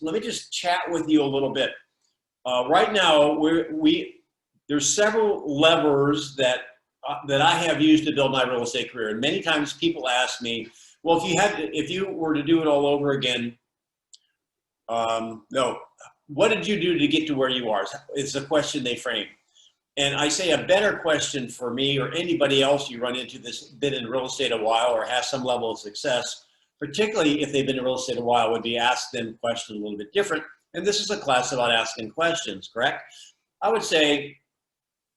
let me just chat with you a little bit. Right now, there's several levers that I have used to build my real estate career. And many times people ask me, well, if you were to do it all over again, no, what did you do to get to where you are? It's the question they frame. And I say a better question for me or anybody else you run into that's been in real estate a while or has some level of success, particularly if they've been in real estate a while, would be ask them a question a little bit different. And this is a class about asking questions, correct? I would say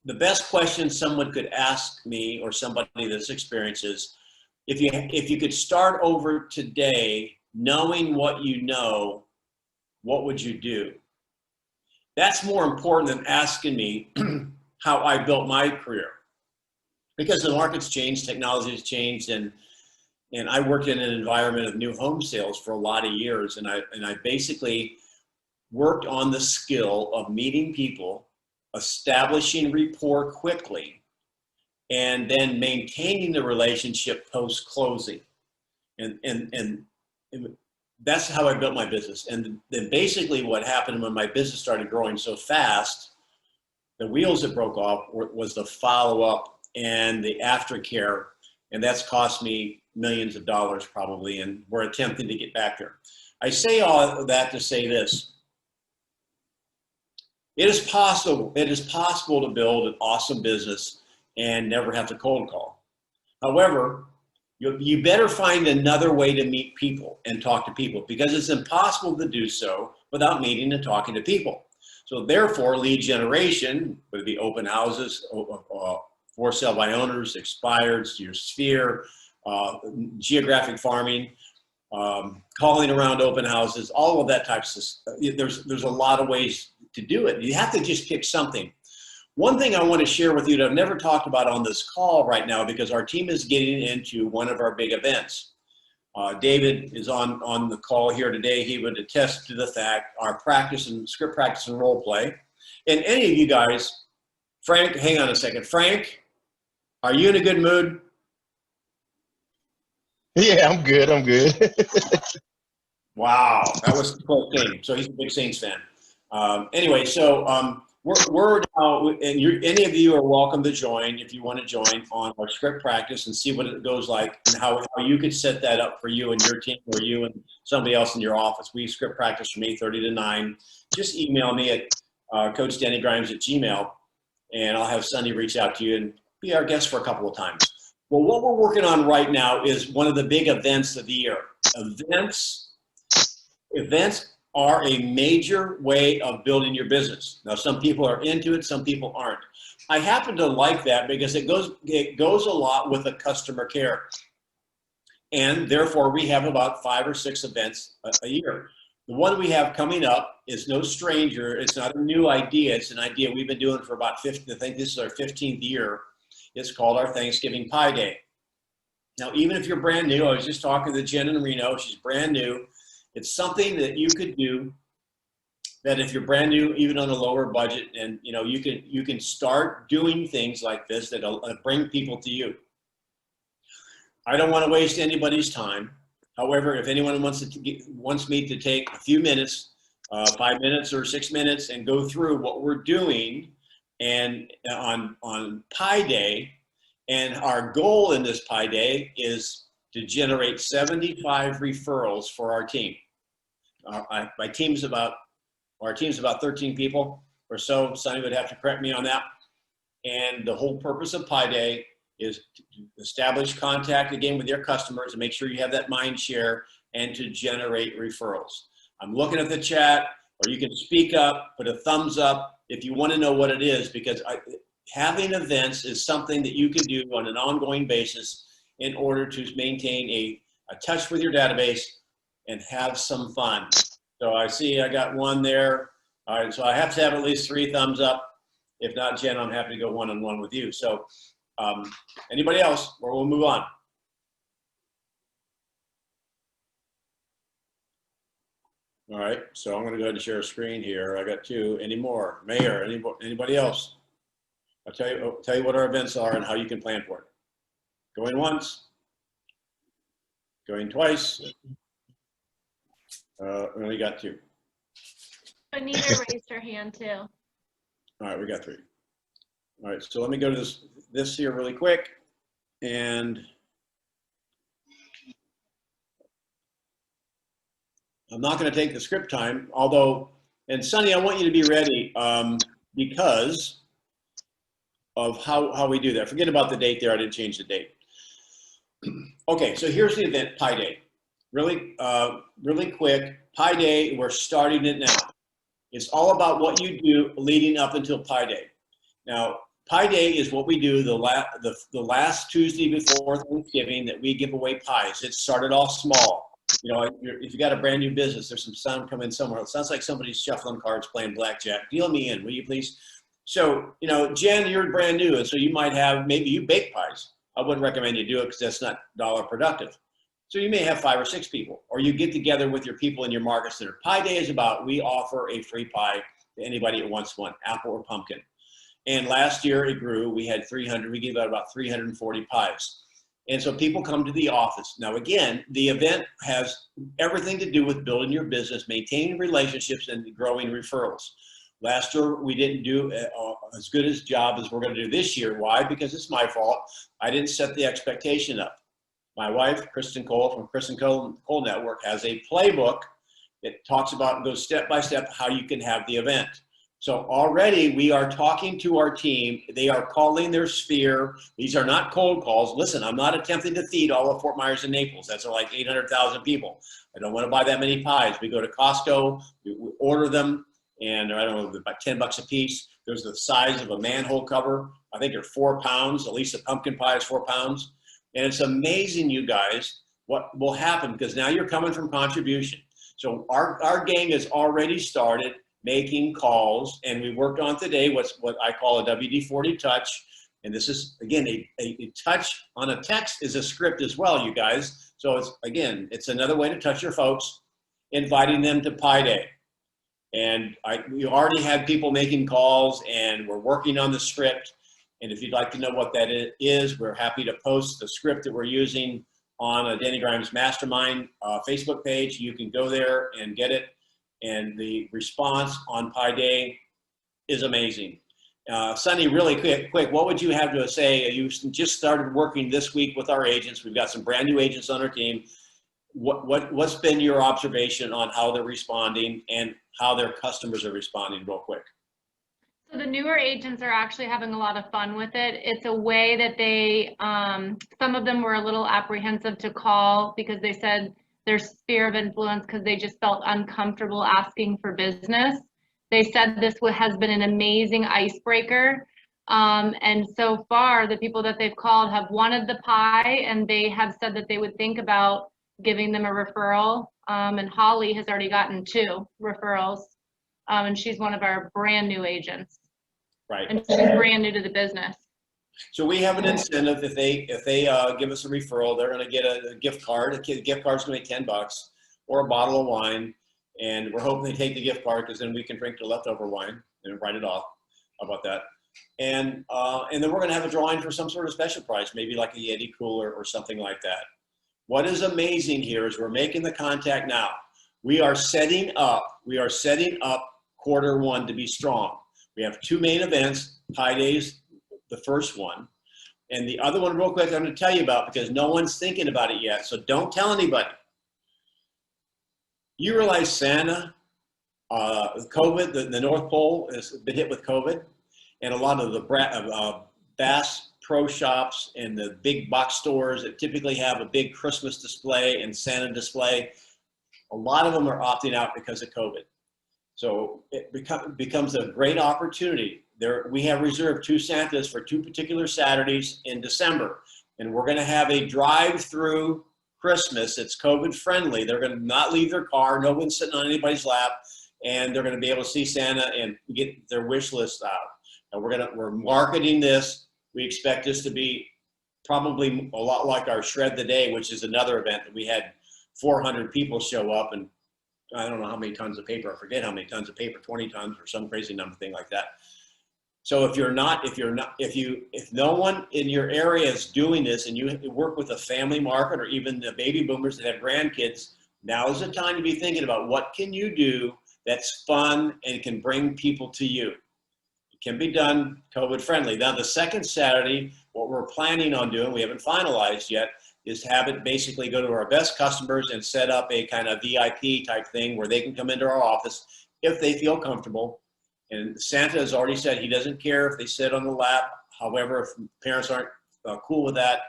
the best question someone could ask me or somebody that's experienced is, if you could start over today knowing what you know, what would you do? That's more important than asking me how I built my career, because the market's changed, technology has changed, and I worked in an environment of new home sales for a lot of years, and I basically worked on the skill of meeting people, establishing rapport quickly, and then maintaining the relationship post-closing. And that's how I built my business. And then basically what happened when my business started growing so fast, the wheels that broke off was the follow-up and the aftercare, and that's cost me millions of dollars probably, and we're attempting to get back there. I say all of that to say this. It is possible to build an awesome business and never have to cold call. However, you better find another way to meet people and talk to people, because it's impossible to do so without meeting and talking to people. So therefore, lead generation, whether it be open houses, for sale by owners, expireds, your sphere, geographic farming, calling around open houses, all of that type of stuff. There's a lot of ways to do it. You have to just pick something. One thing I want to share with you that I've never talked about on this call right now, because our team is getting into one of our big events. David is on the call here today. He would attest to the fact our practice and script practice and role play. And any of you guys, Frank, hang on a second. Frank, are you in a good mood? Yeah, I'm good. I'm good. Wow, that was a close game. So he's a big Saints fan. Anyway, so we're now, and any of you are welcome to join if you want to join on our script practice and see what it goes like and how you could set that up for you and your team or you and somebody else in your office. We script practice from 8:30 to 9. Just email me at coachdennygrimes@gmail.com, and I'll have Sunday reach out to you and be our guest for a couple of times. Well, what we're working on right now is one of the big events of the year. Events are a major way of building your business. Now, some people are into it, some people aren't. I happen to like that because it goes a lot with the customer care. And therefore, we have about 5 or 6 events a year. The one we have coming up is no stranger. It's not a new idea. It's an idea we've been doing for about 50, I think this is our 15th year. It's called our Thanksgiving Pie Day. Now, even if you're brand new, I was just talking to Jen in Reno. She's brand new. It's something that you could do that if you're brand new, even on a lower budget, and you can start doing things like this that'll bring people to you. I don't want to waste anybody's time. However, if anyone wants me to take a few minutes, 5 minutes or 6 minutes, and go through what we're doing and on Pie Day, and our goal in this Pie Day is to generate 75 referrals for our team. Our team's about 13 people or so. Sonny would have to correct me on that. And the whole purpose of Pie Day is to establish contact again with your customers and make sure you have that mind share and to generate referrals. I'm looking at the chat, or you can speak up, put a thumbs up if you want to know what it is, because having events is something that you can do on an ongoing basis in order to maintain a touch with your database and have some fun. So I see I got one there. All right, so I have to have at least 3 thumbs up. If not, Jen, I'm happy to go one-on-one with you. So anybody else, or we'll move on. All right, so I'm gonna go ahead and share a screen here. I got 2. Any more? Mayor, anybody else? I'll tell you what our events are and how you can plan for it. Going once, going twice. We only got 2. Anita raised her hand too. All right, we got 3. All right, so let me go to this here really quick. And I'm not going to take the script time, although, and Sonny, I want you to be ready because of how we do that. Forget about the date there. I didn't change the date. Okay, so here's the event, Pi Day. Really quick, Pi Day, we're starting it now. It's all about what you do leading up until Pi Day. Now, Pi Day is what we do the last Tuesday before Thanksgiving that we give away pies. It started off small. You know, if you got a brand new business, there's some sound coming somewhere. It sounds like somebody's shuffling cards, playing blackjack. Deal me in, will you please? So, you know, Jen, you're brand new, and so you might have, maybe you bake pies. I wouldn't recommend you do it because that's not dollar productive. So you may have 5 or 6 people, or you get together with your people in your market center. Pi Day is about, we offer a free pie to anybody that wants one, apple or pumpkin. And last year it grew, we had 300, we gave out about 340 pies. And so people come to the office. Now again, the event has everything to do with building your business, maintaining relationships, and growing referrals. Last year, we didn't do as good a job as we're going to do this year. Why? Because it's my fault. I didn't set the expectation up. My wife, Kristen Cole from Kristen Cole Network, has a playbook that talks about and goes step by step how you can have the event. So already we are talking to our team. They are calling their sphere. These are not cold calls. Listen, I'm not attempting to feed all of Fort Myers and Naples. That's like 800,000 people. I don't want to buy that many pies. We go to Costco, we order them, and I don't know, about $10 a piece. There's the size of a manhole cover. I think they're 4 pounds. At least a pumpkin pie is 4 pounds. And it's amazing, you guys, what will happen because now you're coming from contribution. So our gang has already started making calls, and we worked on today what I call a WD-40 touch. And this is, again, a touch on a text is a script as well, you guys. So it's another way to touch your folks, inviting them to Pi Day. And we already had people making calls, and we're working on the script. And if you'd like to know what that is, we're happy to post the script that we're using on a Denny Grimes Mastermind Facebook page. You can go there and get it. And the response on Pi Day is amazing. Sonny, really quick, what would you have to say? You just started working this week with our agents. We've got some brand new agents on our team. What's been your observation on how they're responding and how their customers are responding real quick? So the newer agents are actually having a lot of fun with it. It's a way that they, some of them were a little apprehensive to call because they said their sphere of influence because they just felt uncomfortable asking for business. They said this has been an amazing icebreaker. And so far, the people that they've called have wanted the pie, and they have said that they would think about giving them a referral. And Holly has already gotten 2 referrals. And she's one of our brand new agents. Right. And she's brand new to the business. So we have an incentive. If they give us a referral, they're going to get a gift card. A gift card's going to be $10 or a bottle of wine. And we're hoping they take the gift card because then we can drink the leftover wine and write it off. How about that? And then we're going to have a drawing for some sort of special prize, maybe like a Yeti cooler or something like that. What is amazing here is we're making the contact now. We are setting up Q1 to be strong. We have 2 main events. Pi Day's the first one. And the other one real quick I'm going to tell you about because no one's thinking about it yet. So don't tell anybody. You realize Santa, COVID, the North Pole has been hit with COVID. And a lot of the Bass Pro Shops and the big box stores that typically have a big Christmas display and Santa display, a lot of them are opting out because of COVID. So it becomes a great opportunity. We have reserved 2 Santas for 2 particular Saturdays in December. And we're going to have a drive-through Christmas. It's COVID friendly. They're going to not leave their car. No one's sitting on anybody's lap. And they're going to be able to see Santa and get their wish list out. And we're marketing this. We expect this to be probably a lot like our Shred the Day, which is another event that we had 400 people show up, and I don't know how many tons of paper. I forget how many tons of paper, 20 tons or some crazy number thing like that. So if no one in your area is doing this and you work with a family market or even the baby boomers that have grandkids, now is the time to be thinking about what can you do that's fun and can bring people to you. It can be done COVID friendly. Now the second Saturday, what we're planning on doing, we haven't finalized yet, is have it basically go to our best customers and set up a kind of VIP type thing where they can come into our office if they feel comfortable. And Santa has already said he doesn't care if they sit on the lap. However, if parents aren't cool with that,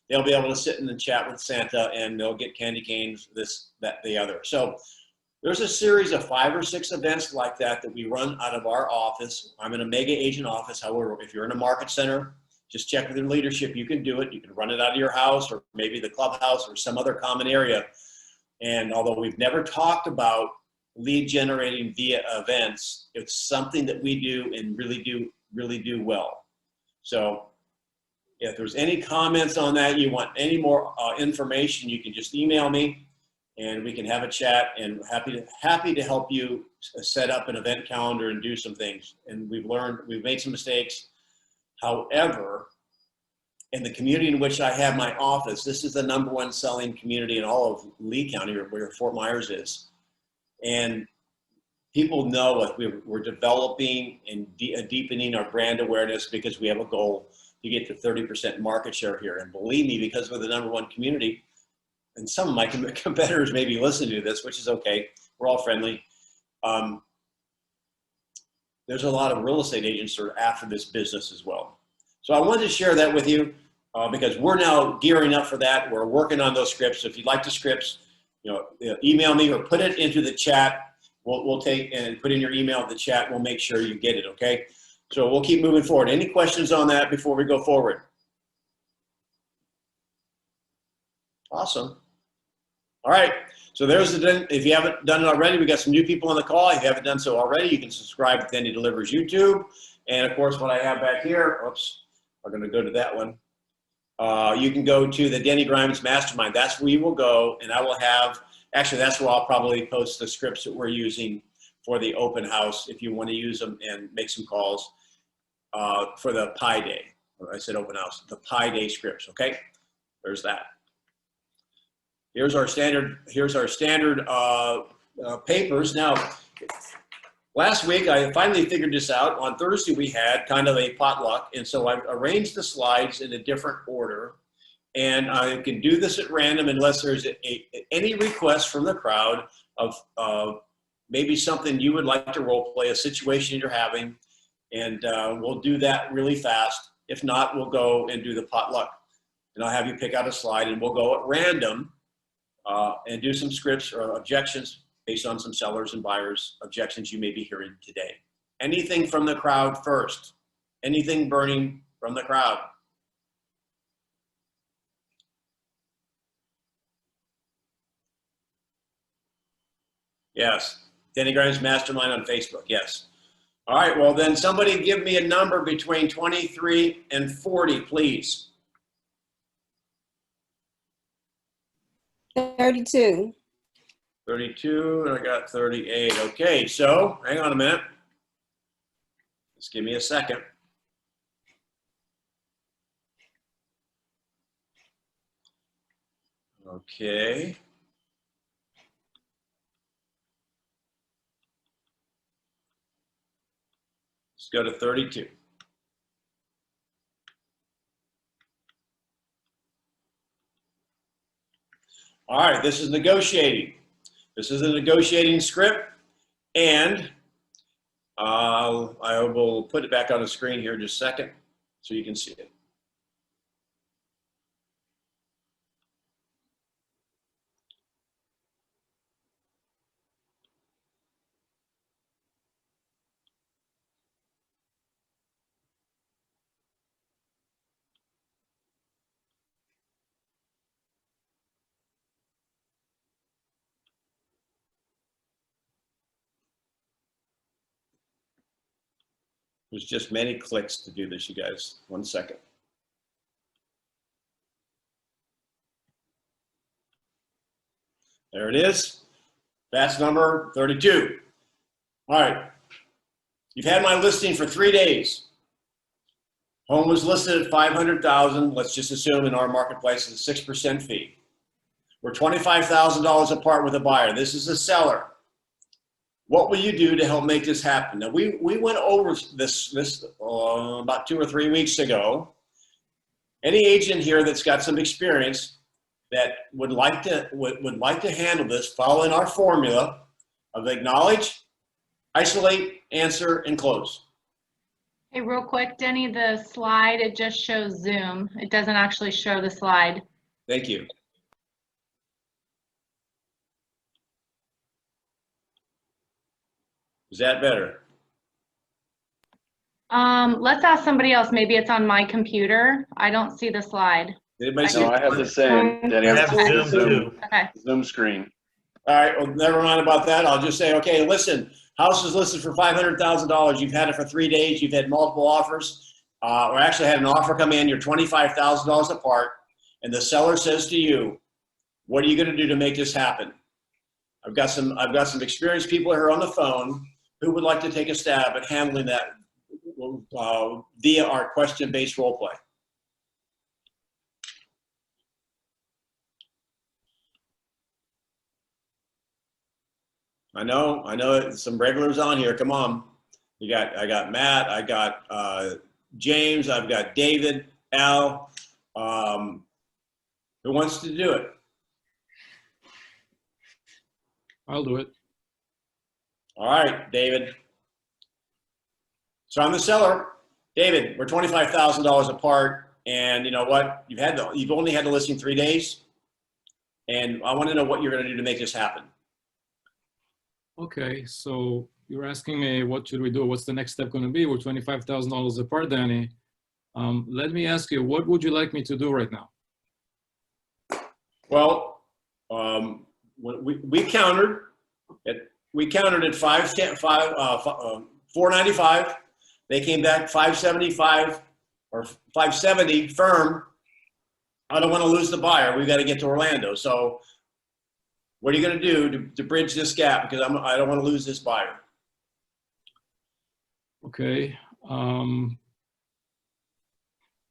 they'll be able to sit in and chat with Santa, and they'll get candy canes, this, that, the other. So there's a series of 5 or 6 events like that that we run out of our office. I'm in a mega agent office. However, if you're in a market center, just check with your leadership. You can do it. You can run it out of your house or maybe the clubhouse or some other common area. And although we've never talked about lead generating via events, it's something that we do and really do well. So if there's any comments on that, you want any more information, you can just email me and we can have a chat, and happy to help you set up an event calendar and do some things. And we've made some mistakes. However, in the community in which I have my office, this is the #1 selling community in all of Lee County, where Fort Myers is. And people know us. We're developing and deepening our brand awareness because we have a goal to get to 30% market share here. And believe me, because we're the #1 community, and some of my competitors may be listening to this, which is okay. We're all friendly. There's a lot of real estate agents that are after this business as well. So I wanted to share that with you because we're now gearing up for that. We're working on those scripts. So if you'd like the scripts, email me or put it into the chat. We'll take and put in your email in the chat. We'll make sure you get it, okay? So we'll keep moving forward. Any questions on that before we go forward? Awesome. All right. So there's if you haven't done it already, we got some new people on the call. If you haven't done so already, you can subscribe to Denny Delivers YouTube. And of course, what I have back here, oops, I'm going to go to that one. You can go to the Denny Grimes Mastermind. That's where you will go, and I will have, actually, that's where I'll probably post the scripts that we're using for the open house if you want to use them and make some calls for the Pi Day. I said open house, the Pi Day scripts, okay? There's that. Here's our standard papers. Now, last week, I finally figured this out. On Thursday, we had kind of a potluck, and so I arranged the slides in a different order. And I can do this at random unless there's any request from the crowd of maybe something you would like to role play, a situation you're having, and we'll do that really fast. If not, we'll go and do the potluck. And I'll have you pick out a slide, and we'll go at random and do some scripts or objections based on some sellers and buyers' objections you may be hearing today. Anything from the crowd first. Anything burning from the crowd. Yes. Denny Grimes Mastermind on Facebook. Yes. All right. Well, then somebody give me a number between 23 and 40, please. 32. 32, and I got 38. Okay, so hang on a minute. Just give me a second. Okay. Let's go to 32. All right, this is negotiating. This is a negotiating script, and I will put it back on the screen here in just a second so you can see it. There's just many clicks to do this, you guys. 1 second. There it is. That's number 32. All right. You've had my listing for 3 days. Home was listed at $500,000. Let's just assume in our marketplace is a 6% fee. We're $25,000 apart with a buyer. This is a seller. What will you do to help make this happen? Now, we went over this about 2 or 3 weeks ago. Any agent here that's got some experience that would like to handle this following our formula of acknowledge, isolate, answer, and close. Hey, real quick, Denny, the slide, it just shows Zoom. It doesn't actually show the slide. Thank you. Is that better? Let's ask somebody else. Maybe it's on my computer. I don't see the slide. Anybody see No, I it? have the same, Denny. I have I'm seeing Zoom too. Okay. Zoom screen. All right, well, never mind about that. I'll just say, okay, listen, house is listed for $500,000. You've had it for 3 days. You've had multiple offers, or actually had an offer come in. You're $25,000 apart, and the seller says to you, "What are you going to do to make this happen?" I've got some experienced people here on the phone who would like to take a stab at handling that via our question-based role play. I know some regulars on here. Come on. I got Matt, I got James, I've got David, Al. Who wants to do it? I'll do it. All right, David. So I'm the seller. David, we're $25,000 apart, and you know what? You've only had the listing 3 days, and I want to know what you're going to do to make this happen. Okay, so you're asking me what should we do? What's the next step going to be? We're $25,000 apart, Danny. Let me ask you, what would you like me to do right now? Well, we countered at 495. They came back 575 or 570 firm. I don't want to lose the buyer. We've got to get to Orlando. So what are you going to do to bridge this gap? Because I don't want to lose this buyer. Okay.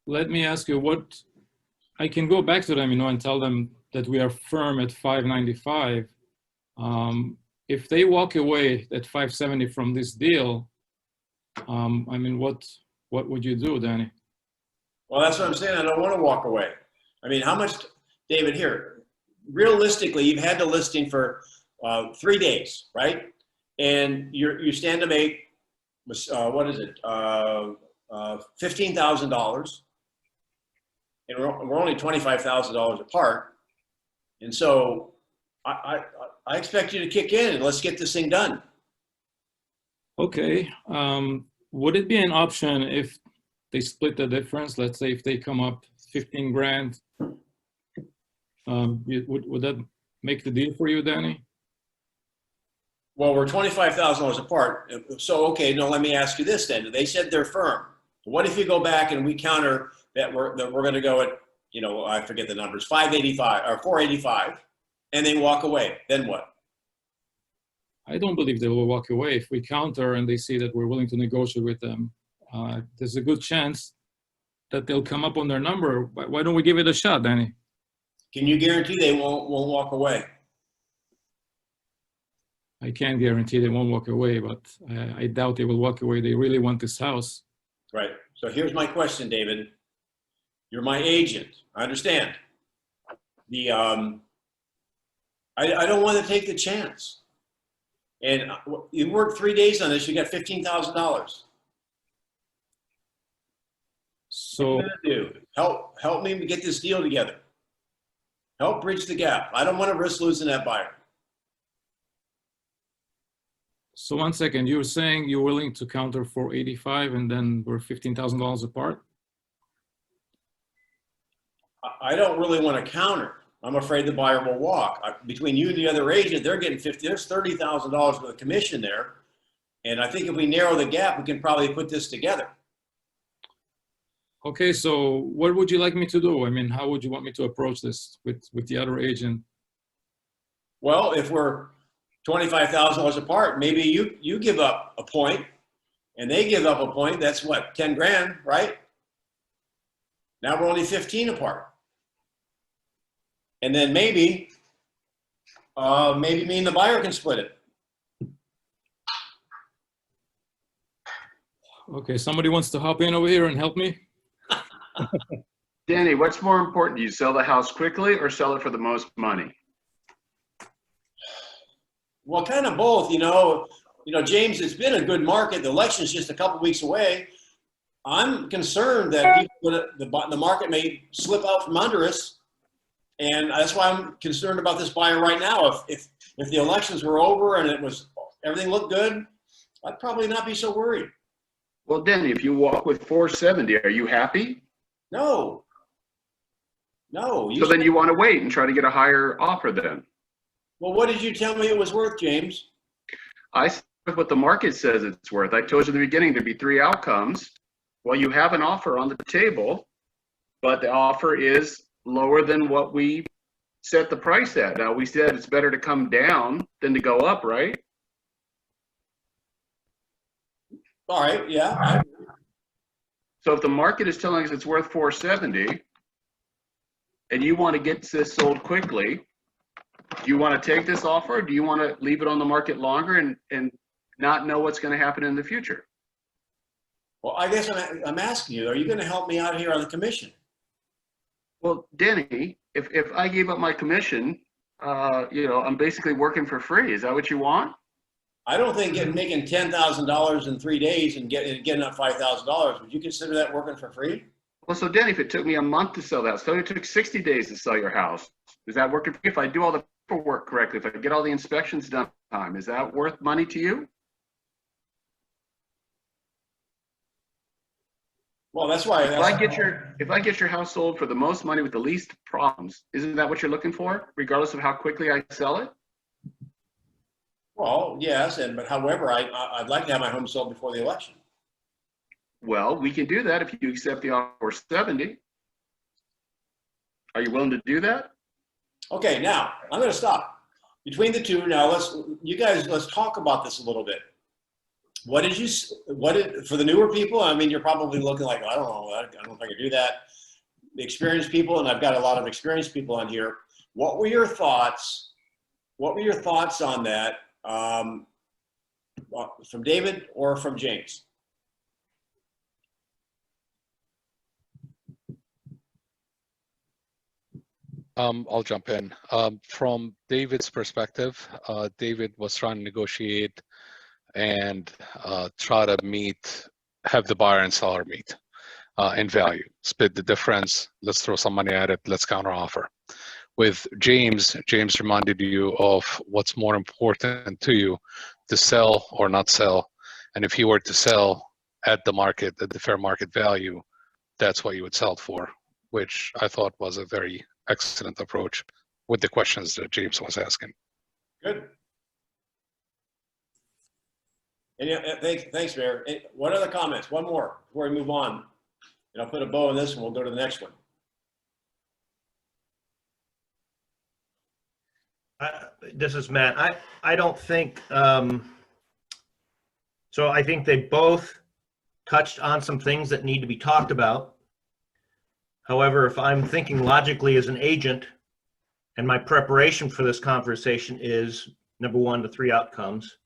Let me ask you what I can go back to them, and tell them that we are firm at 595. If they walk away at 570 from this deal, what would you do, Danny? Well, that's what I'm saying. I don't want to walk away. I mean, how much, David, here, realistically, you've had the listing for 3 days, right? And you stand to make, what is it, $15,000. And we're only $25,000 apart. And so I expect you to kick in and let's get this thing done. Okay. Would it be an option if they split the difference? Let's say if they come up 15 grand, would that make the deal for you, Danny? Well, we're $25,000 apart. So, okay, no, let me ask you this then. They said they're firm. What if you go back and we counter that we're going to go at, I forget the numbers, 585 or 485, and they walk away? Then what? I don't believe they will walk away. If we counter and they see that we're willing to negotiate with them, there's a good chance that they'll come up on their number. Why don't we give it a shot, Danny? Can you guarantee they won't walk away? I can't guarantee they won't walk away, but I doubt they will walk away. They really want this house. Right. So here's my question, David. You're my agent. I understand. I don't want to take the chance. And you worked 3 days on this. You got $15,000. So what are you gonna do? Help me get this deal together. Help bridge the gap. I don't want to risk losing that buyer. So 1 second, you're saying you're willing to counter 485 and then we're $15,000 apart? I don't really want to counter. I'm afraid the buyer will walk. Between you and the other agent, they're getting there's $30,000 with a commission there. And I think if we narrow the gap, we can probably put this together. Okay, so what would you like me to do? I mean, how would you want me to approach this with the other agent? Well, if we're $25,000 apart, maybe you give up a point and they give up a point. That's what, 10 grand, right? Now we're only 15 apart. And then maybe me and the buyer can split it. Okay, somebody wants to hop in over here and help me? Danny, what's more important? Do you sell the house quickly or sell it for the most money? Well, kind of both, you know. James, it's been a good market. The election is just a couple weeks away. I'm concerned that the market may slip out from under us, and that's why I'm concerned about this buyer right now. If the elections were over and everything looked good, I'd probably not be so worried. Well, Danny, if you walk with 470, are you happy? No. So then you want to wait and try to get a higher offer then? Well, what did you tell me it was worth, James? I said what the market says it's worth. I told you in the beginning there'd be 3 outcomes. Well, you have an offer on the table, but the offer is lower than what we set the price at. Now, we said it's better to come down than to go up, right? All right, yeah. So if the market is telling us it's worth 470 and you want to get this sold quickly, do you want to take this offer, or do you want to leave it on the market longer and not know what's going to happen in the future? Well, I guess I'm asking you, are you going to help me out here on the commission? Well, Denny, if I gave up my commission, I'm basically working for free. Is that what you want? I don't think making $10,000 in 3 days and getting up $5,000, would you consider that working for free? Well, so Denny, if it took me a month to sell that, so it took 60 days to sell your house, is that working for you? If I do all the paperwork correctly, if I get all the inspections done on time, is that worth money to you? Well, that's why. If I get your house sold for the most money with the least problems, isn't that what you're looking for, regardless of how quickly I sell it? Well, yes, but however, I'd like to have my home sold before the election. Well, we can do that if you accept the offer 70. Are you willing to do that? Okay, now I'm going to stop. Between the two, now let's talk about this a little bit. For the newer people? I mean, you're probably looking like, I don't know if I can do that. The experienced people, and I've got a lot of experienced people on here. What were your thoughts? On that from David or from James? I'll jump in. From David's perspective, David was trying to negotiate and try to have the buyer and seller meet in value, split the difference. Let's throw some money at it. Let's counter offer. With James reminded you of what's more important to you, to sell or not sell. And if he were to sell at the fair market value, that's what you would sell it for, which I thought was a very excellent approach with the questions that James was asking. Good. Thanks, Mayor. What other comments? One more before we move on. And I'll put a bow on this and we'll go to the next one. This is Matt. I don't think, so I think they both touched on some things that need to be talked about. However, if I'm thinking logically as an agent, and my preparation for this conversation is, number one, the 3 outcomes.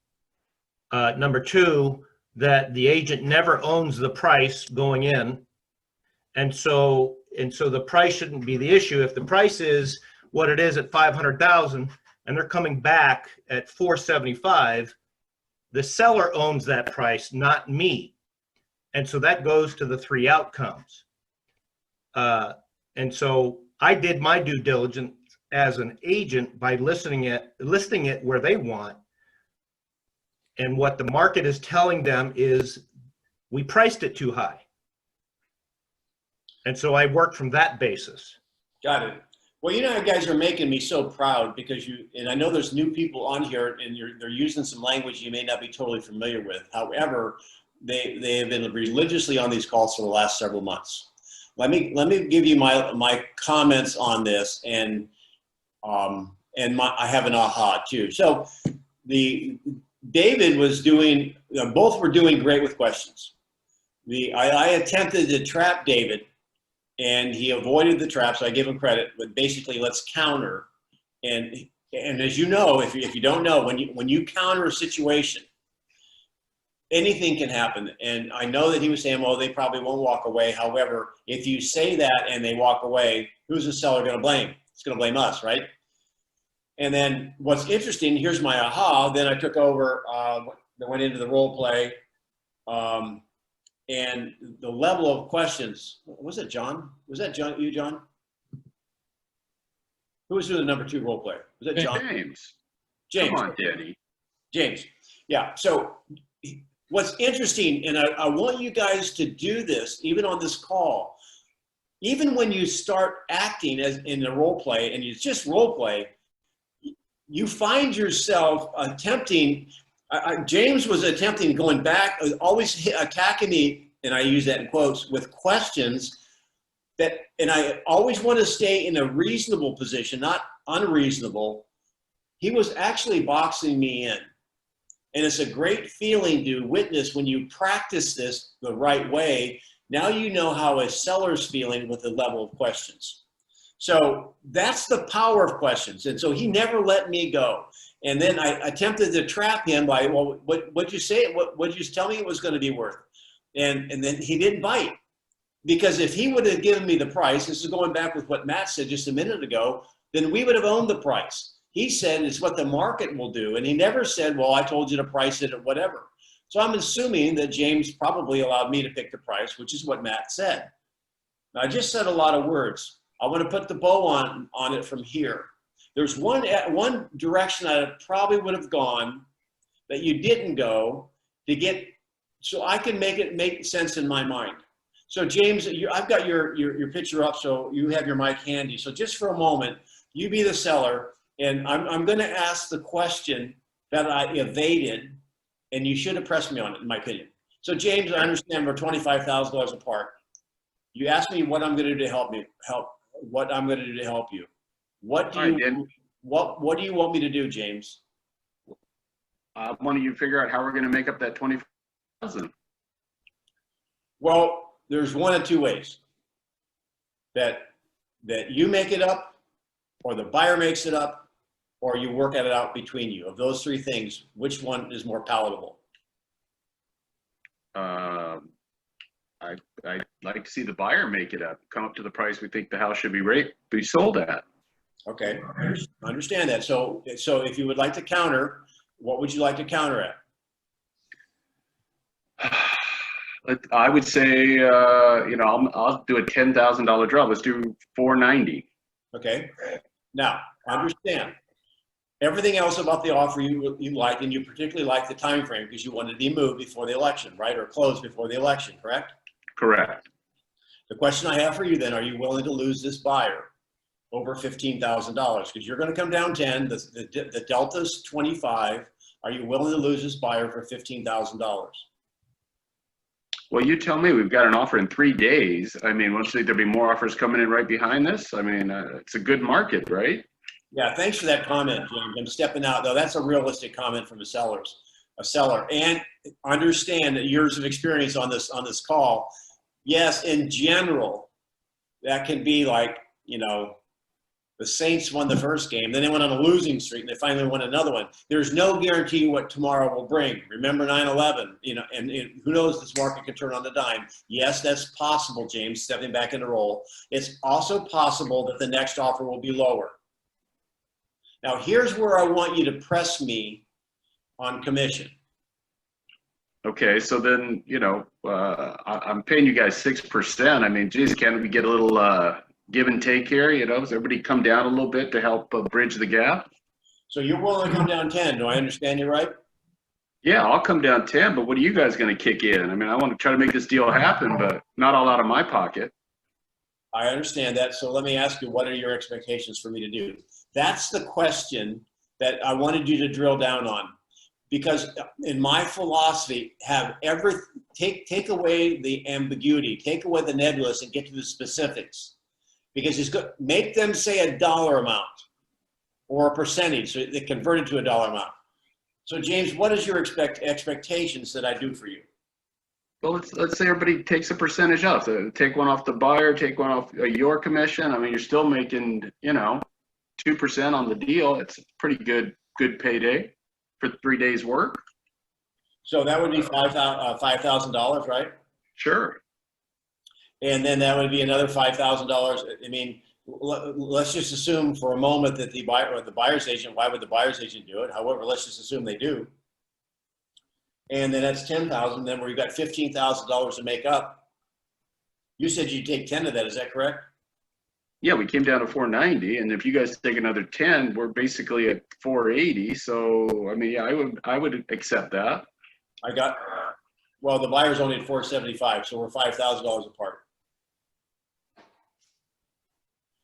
Number 2, that the agent never owns the price going in. And so the price shouldn't be the issue. If the price is what it is at 500,000 and they're coming back at 475, the seller owns that price, not me. And so that goes to the 3 outcomes. And so I did my due diligence as an agent by listing it where they want. And what the market is telling them is we priced it too high. And so I worked from that basis. Got it. Well, you guys are making me so proud because and I know there's new people on here and they're using some language you may not be totally familiar with. However, they have been religiously on these calls for the last several months. Let me give you my comments on this, and I have an aha too. So David was doing, both were doing great with questions. I attempted to trap David, and he avoided the trap, so I give him credit. But basically, let's counter. And as you know, if you don't know, when you counter a situation, anything can happen. And I know that he was saying, well, they probably won't walk away. However, if you say that and they walk away, who's the seller going to blame? It's going to blame us, right? And then what's interesting, here's my aha. Then I took over, went into the role play. And the level of questions, was it John? Was that John, you, John? Who was doing the number 2 role play? Was that John? James. James. Come on, Denny. James. Yeah. So what's interesting, and I want you guys to do this, even on this call, even when you start acting as in the role play and it's just role play, you find yourself attempting, James was attempting going back, always attacking me, and I use that in quotes, with questions that, and I always want to stay in a reasonable position, not unreasonable. He was actually boxing me in. And it's a great feeling to witness when you practice this the right way. Now you know how a seller's feeling with the level of questions. So that's the power of questions. And so he never let me go. And then I attempted to trap him by, well, what'd you say? What'd you tell me it was going to be worth? And then he didn't bite. Because if he would have given me the price, this is going back with what Matt said just a minute ago, then we would have owned the price. He said it's what the market will do. And he never said, well, I told you to price it at whatever. So I'm assuming that James probably allowed me to pick the price, which is what Matt said. Now, I just said a lot of words. I want to put the bow on it from here. There's one direction I probably would have gone that you didn't go to get, so I can make it make sense in my mind. So James, I've got your picture up, so you have your mic handy. So just for a moment, you be the seller, and I'm going to ask the question that I evaded, and you should have pressed me on it, in my opinion. So James, I understand we're $25,000 apart. You asked me what I'm going to do to help what I'm going to do to help you. What do you want me to do, James? I want you to figure out how we're going to make up that 20,000. Well, there's one of two ways. That you make it up, or the buyer makes it up, or you work it out between you. Of those 3 things, which one is more palatable? I'd like to see the buyer make it up, come up to the price we think the house should be sold at. Okay, I understand that. So if you would like to counter, what would you like to counter at? I would say, I'll do a $10,000 drop. Let's do 490. Okay. Now, understand everything else about the offer you like, and you particularly like the time frame because you wanted to be moved before the election, right? Or closed before the election, correct? Correct. The question I have for you then, are you willing to lose this buyer over $15,000? Because you're going to come down 10, the delta's 25. Are you willing to lose this buyer for $15,000? Well, you tell me. We've got an offer in 3 days. I mean, once there'll be more offers coming in right behind this. I mean, it's a good market, right? Yeah, thanks for that comment, James. I'm stepping out, though. That's a realistic comment from a seller. And understand that years of experience on this call. Yes, in general, that can be like, the Saints won the first game, then they went on a losing streak, and they finally won another one. There's no guarantee what tomorrow will bring. Remember 9/11, and who knows, this market can turn on the dime. Yes, that's possible, James, stepping back in the role. It's also possible that the next offer will be lower. Now, here's where I want you to press me on commission. Okay, so then, I'm paying you guys 6%. I mean, geez, can't we get a little give and take here? Does everybody come down a little bit to help bridge the gap? So you're willing to come down 10. Do I understand you right? Yeah, I'll come down 10, but what are you guys going to kick in? I mean, I want to try to make this deal happen, but not all out of my pocket. I understand that. So let me ask you, what are your expectations for me to do? That's the question that I wanted you to drill down on. Because in my philosophy, take away the ambiguity, take away the nebulous, and get to the specifics. Because it's good, make them say a dollar amount or a percentage, so they convert it to a dollar amount. So James, what is your expectations that I do for you? Well, let's say everybody takes a percentage off. So take one off the buyer, take one off your commission. I mean, you're still making 2% on the deal. It's a pretty good payday for 3 days work. So that would be $5,000, right? Sure. And then that would be another $5,000. I mean, let's just assume for a moment that the buyer or the buyer's agent, why would the buyer's agent do it? However, let's just assume they do. And then that's 10,000, then we've got $15,000 to make up. You said you'd take 10 of that, is that correct? Yeah, we came down to 490, and if you guys take another 10, we're basically at 480. So I mean, yeah, I would accept that. Well, the buyer's only at 475, so we're $5,000 apart.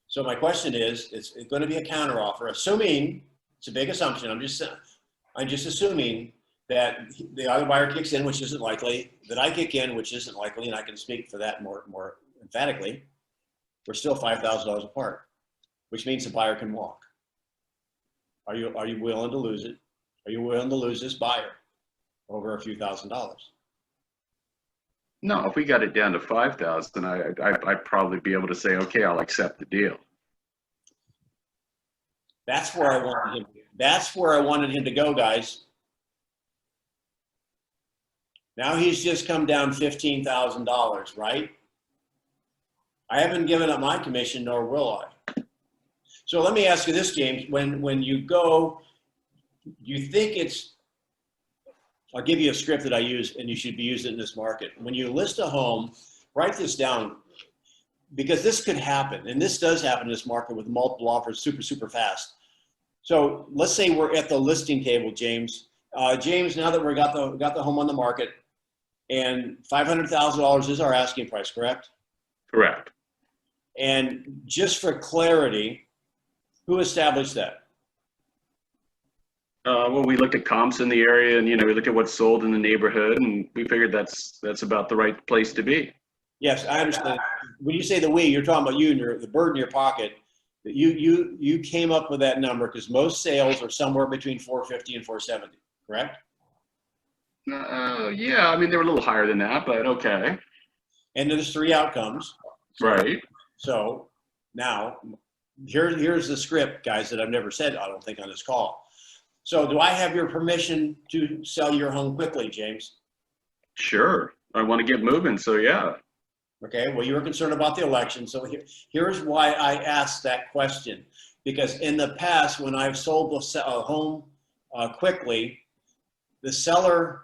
So my question is, it's going to be a counteroffer, assuming, it's a big assumption, I'm just assuming that the other buyer kicks in, which isn't likely, that I kick in, which isn't likely, and I can speak for that more emphatically. We're still $5,000 apart, which means the buyer can walk. Are you willing to lose it? Are you willing to lose this buyer over a few $1,000s? No, if we got it down to 5,000, I'd probably be able to say, okay, I'll accept the deal. That's where I wanted him. That's where I wanted him to go, guys. Now he's just come down $15,000, right? I haven't given up my commission, nor will I. So let me ask you this, James. When you go, you think it's, I'll give you a script that I use, and you should be using it in this market. When you list a home, write this down, because this could happen, and this does happen in this market with multiple offers super fast. So let's say we're at the listing table, James. James, now that we got the home on the market, and $500,000 is our asking price, correct? Correct. And just for clarity, who established that? Well, we looked at comps in the area, and we looked at what's sold in the neighborhood, and we figured that's about the right place to be. Yes, I understand. When you say the we, you're talking about you and the bird in your pocket. You came up with that number because most sales are somewhere between 450 and 470, correct? Yeah, I mean, they were a little higher than that, but okay. And there's 3 outcomes. Right. So now here's the script, guys, that I've never said, I don't think, on this call. So do I have your permission to sell your home quickly, James? Sure. I want to get moving, so yeah. Okay, well, you were concerned about the election. So here's why I asked that question. Because in the past, when I've sold a home quickly, the seller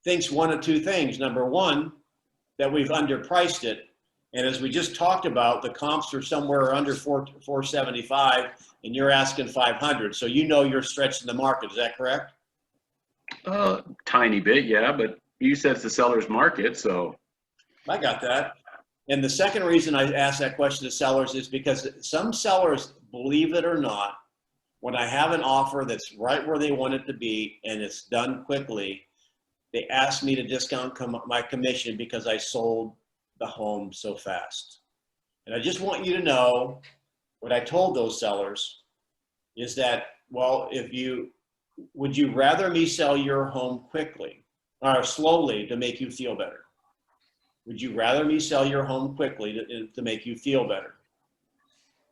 thinks one of two things. Number one, that we've underpriced it. And as we just talked about, the comps are somewhere under 475, and you're asking 500. So you're stretching the market. Is that correct? Tiny bit, yeah, but you said it's the seller's market, so. I got that. And the second reason I asked that question to sellers is because some sellers, believe it or not, when I have an offer that's right where they want it to be and it's done quickly, they ask me to discount my commission because I sold the home so fast. And I just want you to know what I told those sellers is that, well, would you rather me sell your home quickly or slowly to make you feel better? Would you rather me sell your home quickly to make you feel better?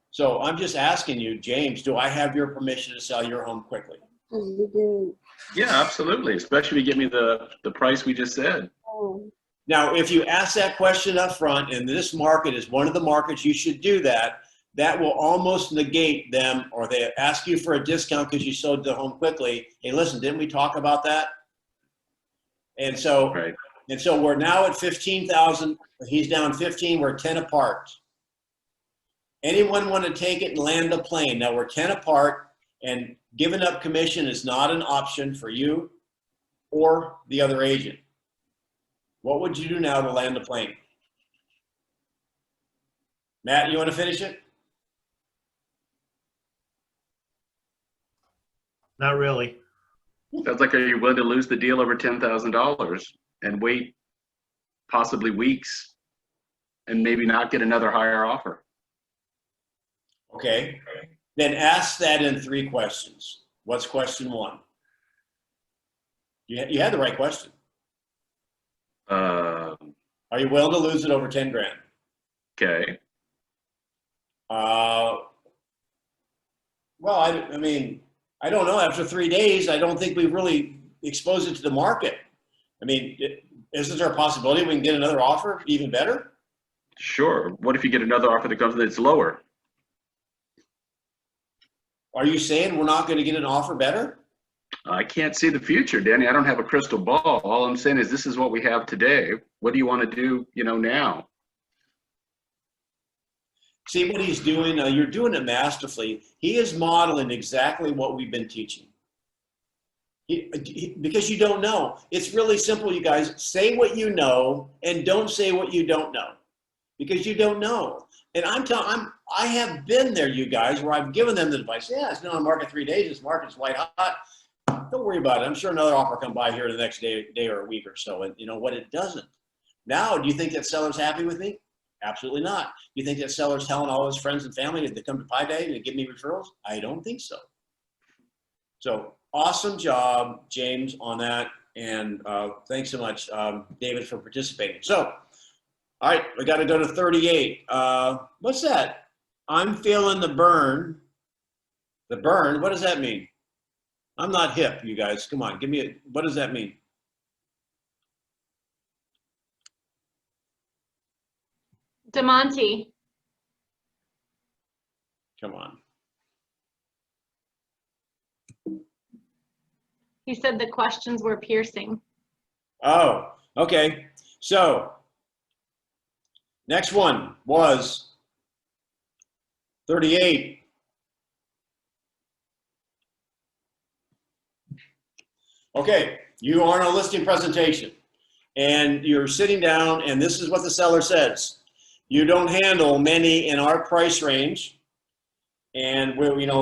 So I'm just asking you, James, do I have your permission to sell your home quickly? You do. Yeah, absolutely, especially if you give me the price we just said. Oh. Now, if you ask that question up front, and this market is one of the markets you should do that, that will almost negate them, or they ask you for a discount because you sold the home quickly. Hey, listen, didn't we talk about that? And so, Right. And so we're now at 15,000. He's down 15. We're 10 apart. Anyone want to take it and land a plane? Now we're 10 apart, and giving up commission is not an option for you or the other agent. What would you do now to land the plane? Matt, you want to finish it? Not really. Sounds like, are you willing to lose the deal over $10,000 and wait possibly weeks and maybe not get another higher offer? Okay. Then ask that in 3 questions. What's question 1? You had the right question. Are you willing to lose it over 10 grand? Okay. Well, I mean, I don't know. After 3 days, I don't think we've really exposed it to the market. I mean, isn't there a possibility we can get another offer even better? Sure. What if you get another offer that comes that's lower? Are you saying we're not going to get an offer better? I can't see the future, Danny. I don't have a crystal ball. All I'm saying is this is what we have today. What do you want to do, now? See what he's doing? You're doing it masterfully. He is modeling exactly what we've been teaching. Because you don't know. It's really simple, you guys. Say what you know and don't say what you don't know. Because you don't know. And I have been there, you guys, where I've given them the advice. Yeah, it's been on the market 3 days. This market's white hot. Don't worry about it. I'm sure another offer will come by here the next day or a week or so. And you know what? It doesn't. Now, do you think that seller's happy with me? Absolutely not. Do you think that seller's telling all his friends and family to come to Pie Day and give me referrals? I don't think so. So awesome job, James, on that. And thanks so much, David, for participating. So, all right, we got to go to 38. What's that? I'm feeling the burn. The burn, what does that mean? I'm not hip, you guys. Come on, what does that mean? DeMonte. Come on. He said the questions were piercing. Oh, okay. So, next one was 38. Okay, you are in a listing presentation and you're sitting down and this is what the seller says. You don't handle many in our price range. And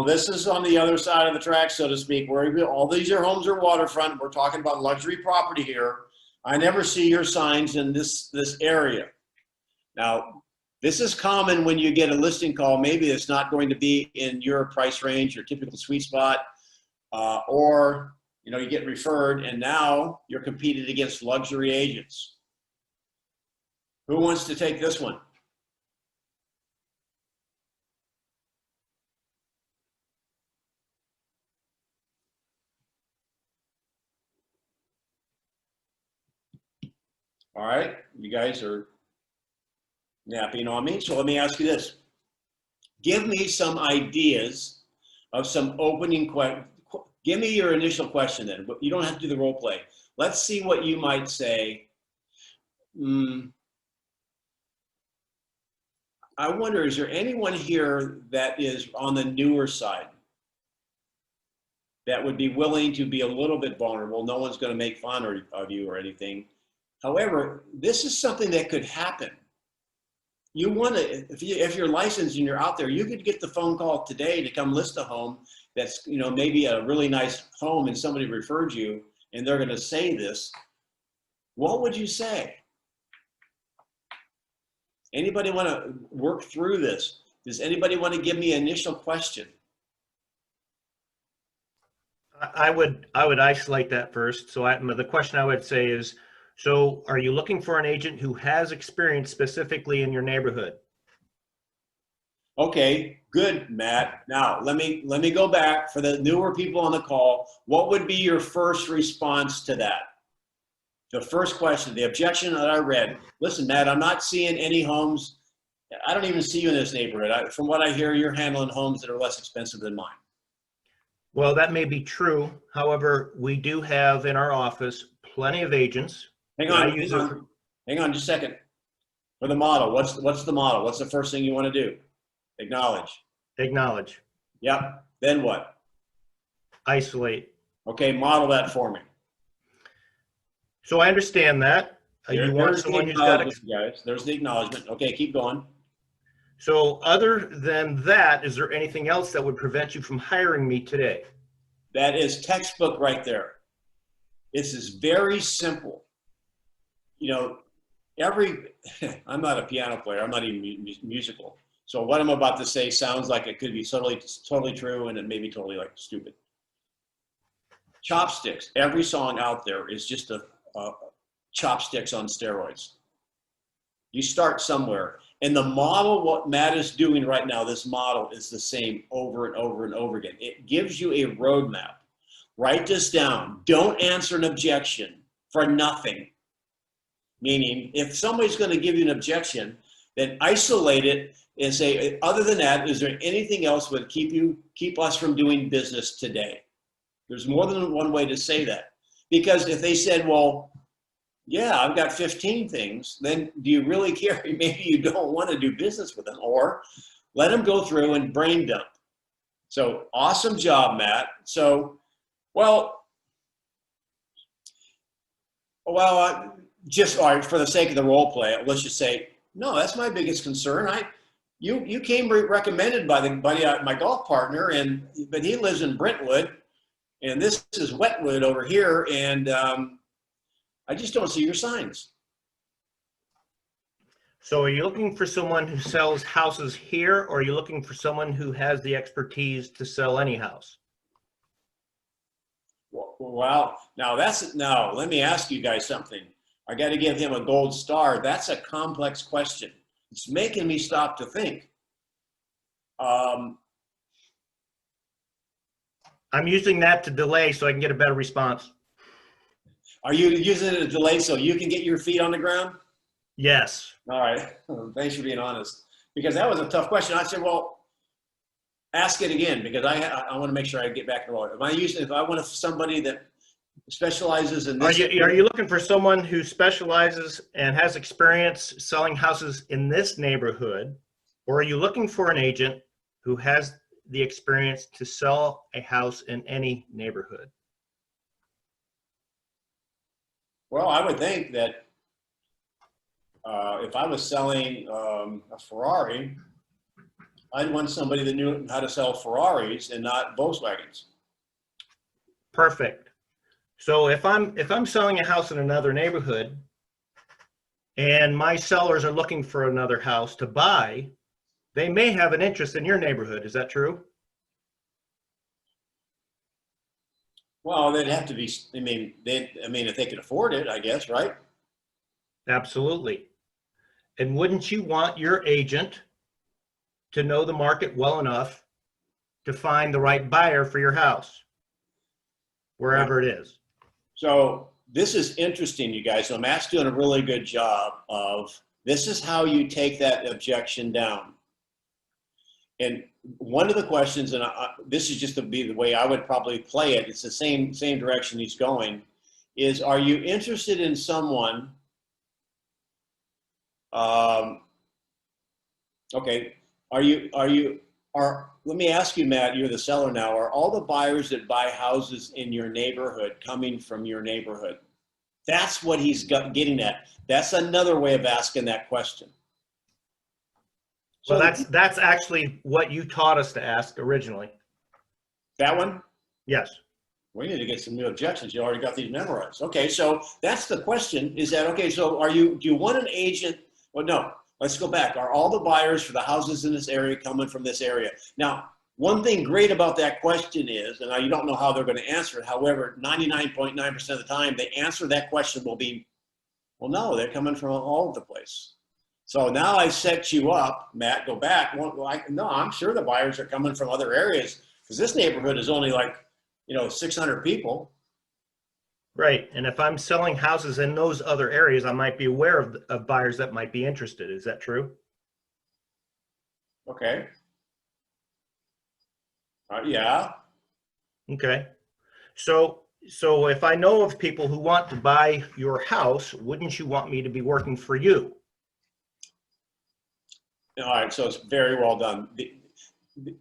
this is on the other side of the track, so to speak, where all these homes are waterfront. We're talking about luxury property here. I never see your signs in this area. Now, this is common when you get a listing call. Maybe it's not going to be in your price range, your typical sweet spot, or you get referred, and now you're competing against luxury agents. Who wants to take this one? All right, you guys are napping on me, so let me ask you this. Give me some ideas of some opening questions. Give me your initial question then. You don't have to do the role play. Let's see what you might say. I wonder, is there anyone here that is on the newer side that would be willing to be a little bit vulnerable? No one's going to make fun of you or anything. However, this is something that could happen. You want to, if you're licensed and you're out there, you could get the phone call today to come list a home that's, maybe a really nice home and somebody referred you and they're going to say this. What would you say? Anybody want to work through this? Does anybody want to give me an initial question? I would isolate that first. So the question I would say is, so are you looking for an agent who has experience specifically in your neighborhood? Okay, good, Matt. Now, let me go back for the newer people on the call. What would be your first response to that? The first question, the objection that I read. Listen, Matt, I'm not seeing any homes. I don't even see you in this neighborhood. From what I hear, you're handling homes that are less expensive than mine. Well, that may be true. However, we do have in our office plenty of agents. Hang on just a second. For the model, what's the model? What's the first thing you want to do? Acknowledge. Acknowledge. Yep. Then what? Isolate. Okay, model that for me. So I understand that. You want someone who's got guys. There's the acknowledgement. Okay, keep going. So other than that, is there anything else that would prevent you from hiring me today? That is textbook right there. This is very simple. I'm not a piano player. I'm not even musical. So what I'm about to say sounds like it could be totally true, and it may be totally stupid. Chopsticks. Every song out there is just a chopsticks on steroids. You start somewhere. And the model, what Matt is doing right now, this model is the same over and over and over again. It gives you a roadmap. Write this down. Don't answer an objection. for nothing. Meaning, if somebody's going to give you an objection, then isolate it and say, other than that, is there anything else that would keep us from doing business today? There's more than one way to say that. Because if they said, well, yeah, I've got 15 things, then do you really care? Maybe you don't want to do business with them, or let them go through and brain dump. So awesome job, Matt. So, just all right, for the sake of the role play, let's just say, no, that's my biggest concern. You came recommended by my golf partner, but he lives in Brentwood, and this is Wetwood over here, and I just don't see your signs. So are you looking for someone who sells houses here, or are you looking for someone who has the expertise to sell any house? Well, now let me ask you guys something. I got to give him a gold star. That's a complex question. It's making me stop to think. I'm using that to delay so I can get a better response. Are you using it to delay so you can get your feet on the ground? Yes. All right. Thanks for being honest. Because that was a tough question. I said, well, ask it again, because I want to make sure I get back to the road. If I want somebody that specializes in this. Are you looking for someone who specializes and has experience selling houses in this neighborhood, or are you looking for an agent who has the experience to sell a house in any neighborhood? Well, I would think that if I was selling a Ferrari, I'd want somebody that knew how to sell Ferraris and not Volkswagens. Perfect. So if I'm selling a house in another neighborhood and my sellers are looking for another house to buy, they may have an interest in your neighborhood. Is that true? Well, they'd have to be, if they could afford it, I guess, right? Absolutely. And wouldn't you want your agent to know the market well enough to find the right buyer for your house, wherever it is? So this is interesting, you guys. So Matt's doing a really good job of, this is how you take that objection down. And one of the questions, and this is just to be the way I would probably play it, it's the same direction he's going, is, are you interested in someone, okay, let me ask you, Matt, you're the seller now, are all the buyers that buy houses in your neighborhood coming from your neighborhood? That's what he's getting at. That's another way of asking that question. So that's actually what you taught us to ask originally. That one? Yes. We need to get some new objections. You already got these memorized. Okay, so that's the question, is that, okay, so do you want an agent? Well, no, let's go back. Are all the buyers for the houses in this area coming from this area? Now, one thing great about that question is, and you don't know how they're going to answer it, however, 99.9% of the time, the answer to that question will be, well, no, they're coming from all over the place. So now I set you up, Matt, go back. No, I'm sure the buyers are coming from other areas, because this neighborhood is only like, 600 people. Right. And if I'm selling houses in those other areas, I might be aware of buyers that might be interested. Is that true? Okay. Yeah. Okay. So if I know of people who want to buy your house, wouldn't you want me to be working for you? All right, so it's very well done.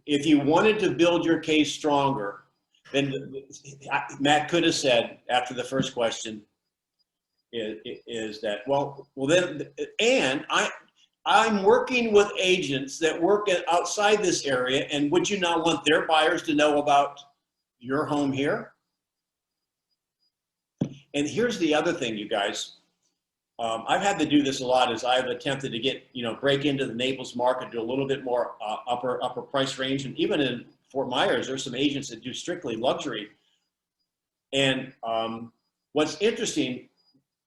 If you wanted to build your case stronger, then Matt could have said after the first question is that, well then, and I'm working with agents that work outside this area, and would you not want their buyers to know about your home here? And here's the other thing, you guys. I've had to do this a lot, as I've attempted to get, break into the Naples market, do a little bit more upper price range. And even in Fort Myers, there's some agents that do strictly luxury. And what's interesting,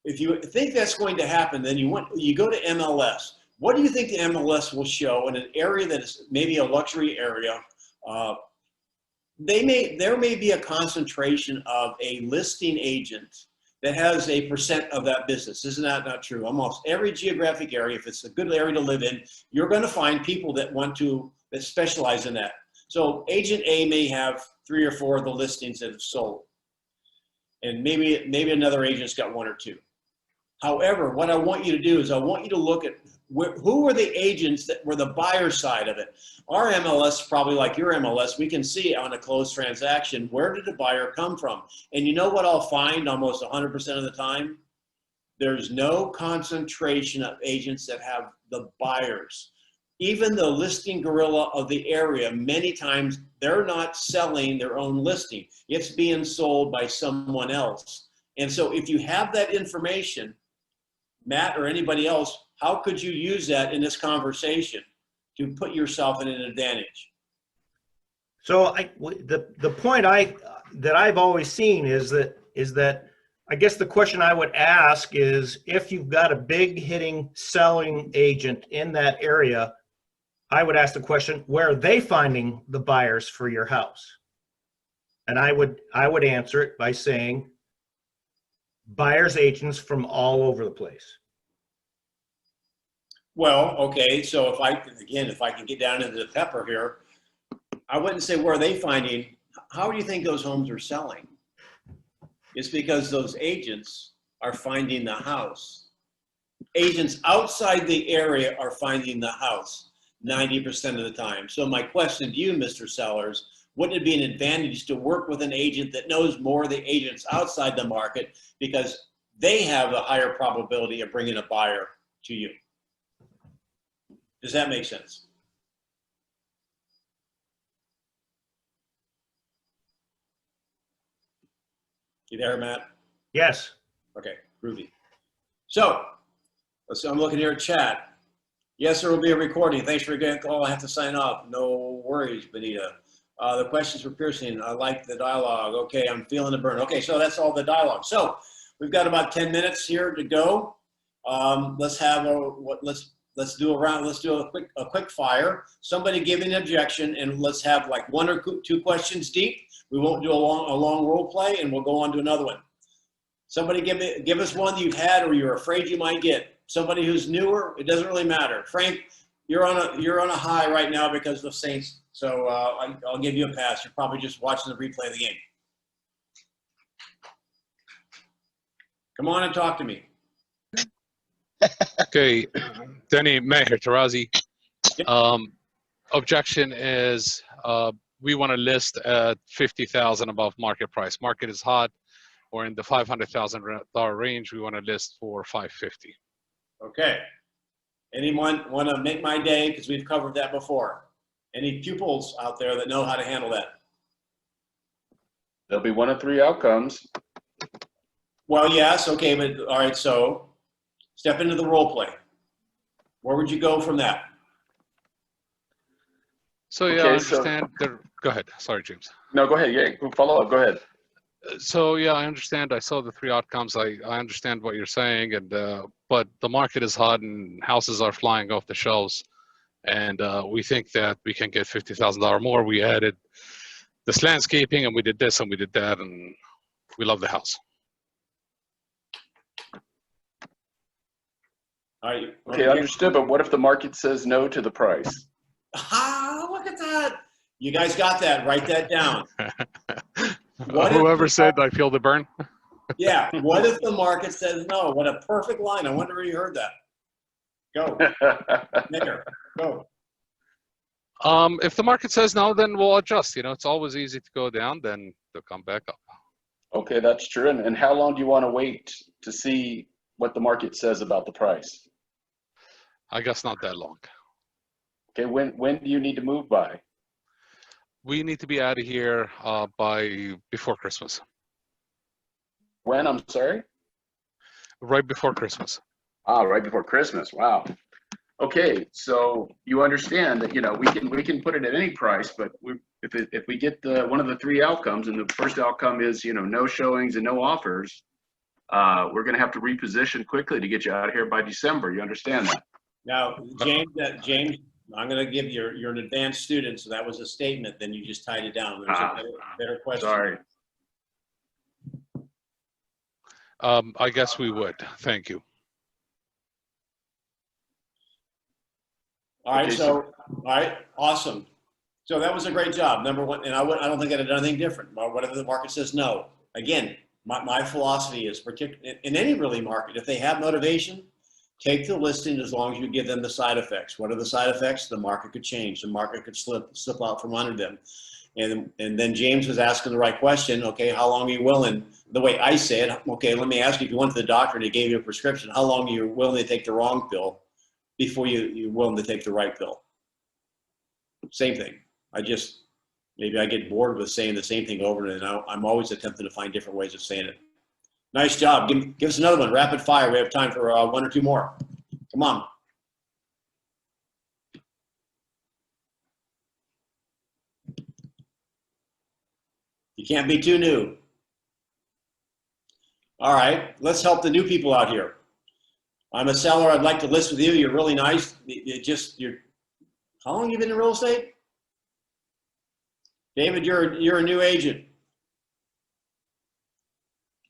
if you think that's going to happen, then you go to MLS. What do you think the MLS will show in an area that is maybe a luxury area? There may be a concentration of a listing agent that has a percent of that business. Isn't that not true? Almost every geographic area, if it's a good area to live in, you're going to find people that that specialize in that. So agent A may have 3 or 4 of the listings that have sold. And maybe another agent's got 1 or 2. However, what I want you to do is I want you to look at who were the agents that were the buyer side of it. Our MLS, probably like your MLS, we can see on a closed transaction, where did the buyer come from? And you know what I'll find almost 100% of the time? There's no concentration of agents that have the buyers. Even the listing gorilla of the area, many times they're not selling their own listing. It's being sold by someone else. And so if you have that information, Matt or anybody else, how could you use that in this conversation to put yourself in an advantage? So the point that I've always seen is that I guess the question I would ask is, if you've got a big hitting selling agent in that area, I would ask the question, where are they finding the buyers for your house? And I would answer it by saying buyers agents from all over the place. Well, okay, so if I can get down into the pepper here, I wouldn't say where are they finding. How do you think those homes are selling? It's because those agents are finding the house. Agents outside the area are finding the house 90% of the time. So my question to you, Mr. Sellers, wouldn't it be an advantage to work with an agent that knows more of the agents outside the market, because they have a higher probability of bringing a buyer to you? Does that make sense? You there, Matt? Yes. Okay, groovy. So, I'm looking here at chat. Yes, there will be a recording. Thanks for getting a call. I have to sign off. No worries, Benita. The questions were piercing. I like the dialogue. Okay, I'm feeling the burn. Okay, so that's all the dialogue. So we've got about 10 minutes here to go. Let's have let's do a round. Let's do a quick fire. Somebody give an objection, and let's have like 1 or 2 questions deep. We won't do a long role play, and we'll go on to another one. Somebody give us one you've had or you're afraid you might get. Somebody who's newer, it doesn't really matter. Frank, you're on a high right now because of Saints, so I'll give you a pass. You're probably just watching the replay of the game. Come on and talk to me. Okay, Denny, Meher, Tarazi. Objection is we want to list at 50,000 above market price. Market is hot, or in the $500,000 range. We want to list for 550. Okay. Anyone want to make my day? Because we've covered that before. Any pupils out there that know how to handle that? There'll be 1 of 3 outcomes. Well, yes. Okay, but all right. So step into the role play. Where would you go from that? So yeah, Okay, I understand. Go ahead. Sorry, James. No, go ahead. Yeah, follow up. Go ahead. So yeah, I understand. I saw the 3 outcomes. I understand what you're saying, and but the market is hot and houses are flying off the shelves, and we think that we can get $50,000 more. We added this landscaping, and we did this, and we did that, and we love the house. All right. Okay, understood. But what if the market says no to the price? Ah, look at that. You guys got that. Write that down. Whoever said I feel the burn. Yeah. What if the market says no? What a perfect line. I wonder where you heard that. Go. There. Go. If the market says no, then we'll adjust. You know, it's always easy to go down, then they'll come back up. Okay, that's true. And how long do you want to wait to see what the market says about the price? I guess not that long. Okay, when do you need to move by? We need to be out of here by before Christmas. When? I'm sorry? Right before Christmas. Ah, right before Christmas. Wow. Okay, so you understand that, you know, we can put it at any price, but if we get one of the 3 outcomes, and the first outcome is, you know, no showings and no offers, we're going to have to reposition quickly to get you out of here by December. You understand that? Now, James, I'm going to give you're an advanced student, so that was a statement. Then you just tied it down. There's a better question. Sorry. I guess we would. Thank you. All right, Okay, so, all right, awesome. So that was a great job, number one, and I don't think I'd have done anything different. Whatever the market says no. Again, my philosophy is, particularly in any really market, if they have motivation, take the listing as long as you give them the side effects. What are the side effects? The market could change. The market could slip out from under them. And then James was asking the right question. Okay, how long are you willing? The way I say it, okay, let me ask you, if you went to the doctor and he gave you a prescription, how long are you willing to take the wrong pill before you're willing to take the right pill? Same thing. Maybe I get bored with saying the same thing over and over. I'm always attempting to find different ways of saying it. Nice job. Give us another one. Rapid fire. We have time for one or two more. Come on. You can't be too new. All right. Let's help the new people out here. I'm a seller. I'd like to list with you. You're really nice. How long have you been in real estate? David, you're a new agent.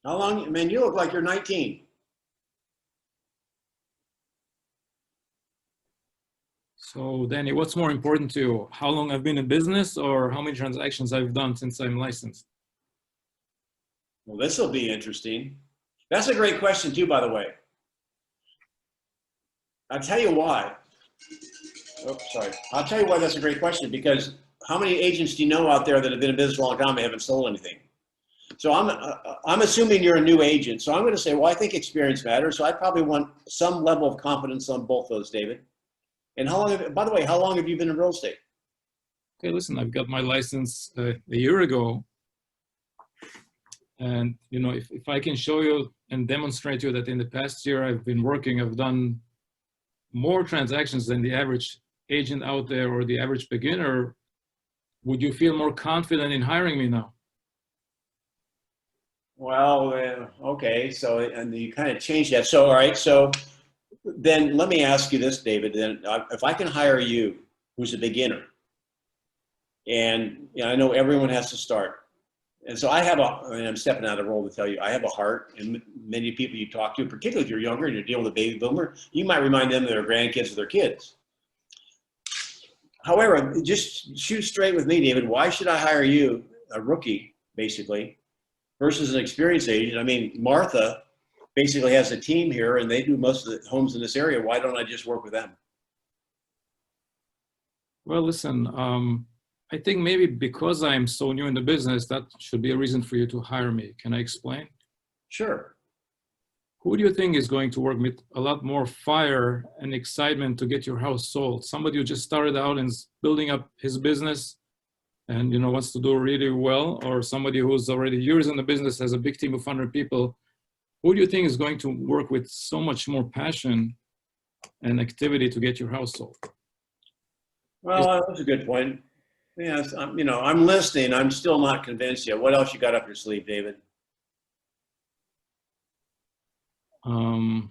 How long? Man, you look like you're 19. So Danny, what's more important to you? How long I've been in business or how many transactions I've done since I'm licensed? Well, this will be interesting. That's a great question too, by the way. I'll tell you why. Oh, sorry. I'll tell you why that's a great question, because how many agents do you know out there that have been in business for a long time and haven't sold anything? So I'm assuming you're a new agent. So I'm going to say, well, I think experience matters. So I probably want some level of confidence on both those, David. And by the way, how long have you been in real estate? Okay, listen, I've got my license a year ago. And, you know, if I can show you and demonstrate to you that in the past year I've been working, I've done more transactions than the average agent out there or the average beginner, would you feel more confident in hiring me now? Well, okay. So, and you kind of changed that. So, all right. So then let me ask you this, David. Then if I can hire you, who's a beginner, and I know everyone has to start. And so I'm stepping out of role to tell you, I have a heart, and many people you talk to, particularly if you're younger and you're dealing with a baby boomer, you might remind them of their grandkids or their kids. However, just shoot straight with me, David. Why should I hire you, a rookie, basically, versus an experienced agent? I mean, Martha basically has a team here, and they do most of the homes in this area. Why don't I just work with them? Well, listen, I think maybe because I'm so new in the business, that should be a reason for you to hire me. Can I explain? Sure. Who do you think is going to work with a lot more fire and excitement to get your house sold? Somebody who just started out and is building up his business and, you know, wants to do really well, or somebody who's already years in the business, has a big team of 100 people? Who do you think is going to work with so much more passion and activity to get your house sold? Well, that's a good point. Yes, I'm listening. I'm still not convinced yet. What else you got up your sleeve, David? Come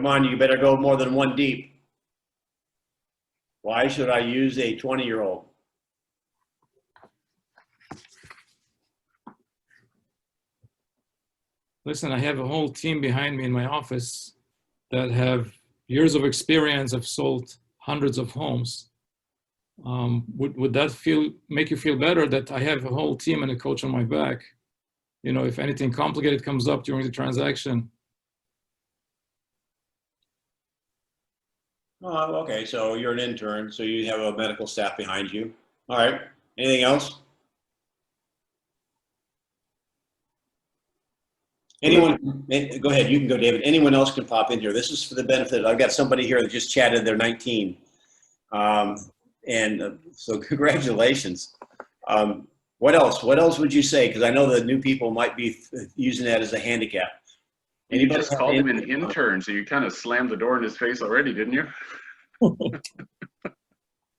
on, you better go more than one deep. Why should I use a 20-year-old? Listen, I have a whole team behind me in my office that have years of experience, have sold hundreds of homes. Would that make you feel better that I have a whole team and a coach on my back? You know, if anything complicated comes up during the transaction. Oh, okay. So you're an intern, so you have a medical staff behind you. All right. Anything else? Anyone? Go ahead. You can go, David. Anyone else can pop in here. This is for the benefit. I've got somebody here that just chatted. They're 19. So congratulations. What else? What else would you say? Because I know the new people might be using that as a handicap. You just called him an intern, so you kind of slammed the door in his face already, didn't you?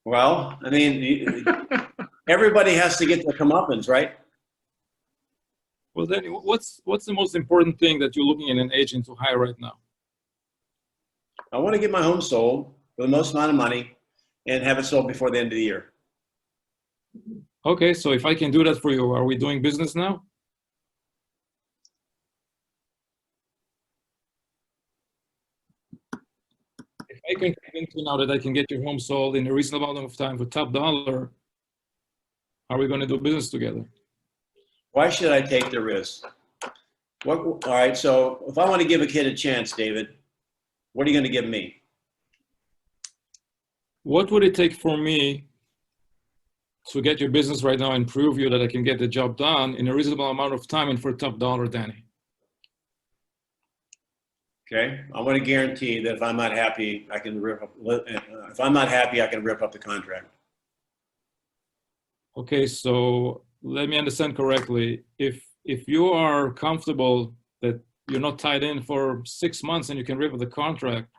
Well, I mean, everybody has to get their comeuppance, right? Well, Danny, what's the most important thing that you're looking at an agent to hire right now? I want to get my home sold for the most amount of money and have it sold before the end of the year. Okay, so if I can do that for you, are we doing business now? I can convince you now that I can get your home sold in a reasonable amount of time for top dollar, are we going to do business together? Why should I take the risk? All right, so if I want to give a kid a chance, David, what are you going to give me? What would it take for me to get your business right now and prove you that I can get the job done in a reasonable amount of time and for top dollar, Danny? Okay, I want to guarantee that if I'm not happy, I can rip up. If I'm not happy, I can rip up the contract. Okay, so let me understand correctly. If you are comfortable that you're not tied in for 6 months and you can rip up the contract,